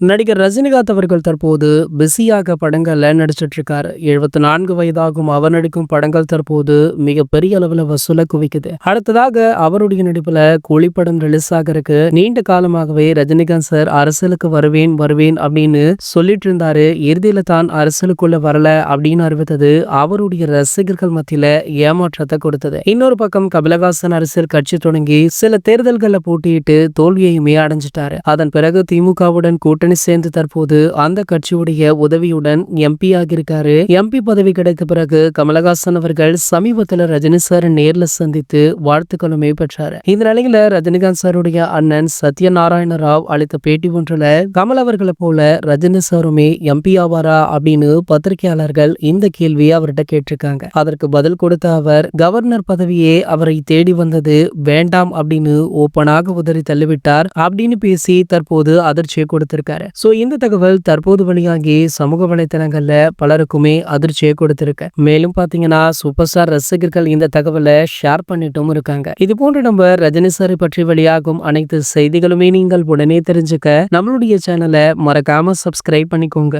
நடிகர் ரஜினிகாந்த் அவர்கள் தற்போது பிஸியாக படங்கள்ல நடிச்சிட்டு இருக்காரு. 74 வயதாகும் அவர் நடிக்கும் படங்கள் தற்போது மிகப்பெரிய அளவுல வசூலை குவிக்குது. அடுத்ததாக அவருடைய நடிப்புல கூலி படம் ரிலீஸ் ஆகறதுக்கு நீண்ட காலமாகவே ரஜினிகாந்த் சார் அரசியலுக்கு வருவேன் வருவேன் அப்படின்னு சொல்லிட்டு இருந்தாரு. இறுதியில தான் அரசியலுக்குள்ள வரல அப்படின்னு அறிவித்தது அவருடைய ரசிகர்கள் மத்தியில ஏமாற்றத்தை கொடுத்தது. இன்னொரு பக்கம் கமலஹாசன் அரசியல் கட்சி தொடங்கி சில தேர்தல்களை போட்டியிட்டு தோல்வியையுமே அடைஞ்சிட்டாரு. அதன் பிறகு திமுகவுடன் கூட்டணி சேர்ந்து தற்போது அந்த கட்சியுடைய உதவியுடன் எம்பி ஆகியிருக்காரு. எம்பி பதவி கிடைத்த பிறகு கமலஹாசன் அவர்கள் சமீபத்தில் ரஜினி சார் நேர்ல சந்தித்து வாழ்த்துக்களுமே பெற்றாரு. இந்த நிலையில ரஜினிகாந்த் சாருடைய அண்ணன் சத்யநாராயண ராவ் அளித்த பேட்டி ஒன்றுல கமல் அவர்களை போல ரஜினி சாருமே எம்பி ஆவாரா அப்படின்னு பத்திரிகையாளர்கள் இந்த கேள்வியை அவர்கிட்ட கேட்டிருக்காங்க. அதற்கு பதில் கொடுத்த அவர் கவர்னர் பதவியே அவரை தேடி வந்தது வேண்டாம் அப்படின்னு ஓப்பனாக உதறி தள்ளிவிட்டார் அப்படின்னு பேசி தற்போது அதிர்ச்சியை கொடுத்திருக்காரு. சோ இந்த தகவல் தற்போது வெளியாகி சமூக வலைதளங்கள்ல பலருக்குமே அதிர்ச்சியை கொடுத்திருக்கு. மேலும் பாத்தீங்கன்னா சூப்பர் ஸ்டார் ரசிகர்கள் இந்த தகவலை ஷேர் பண்ணிட்டும் இருக்காங்க. இது போன்று நம்ம ரஜினி சாரை பற்றி வெளியாகும் அனைத்து செய்திகளுமே நீங்கள் உடனே தெரிஞ்சுக்க நம்மளுடைய சேனலை மறக்காம சப்ஸ்கிரைப் பண்ணிக்கோங்க.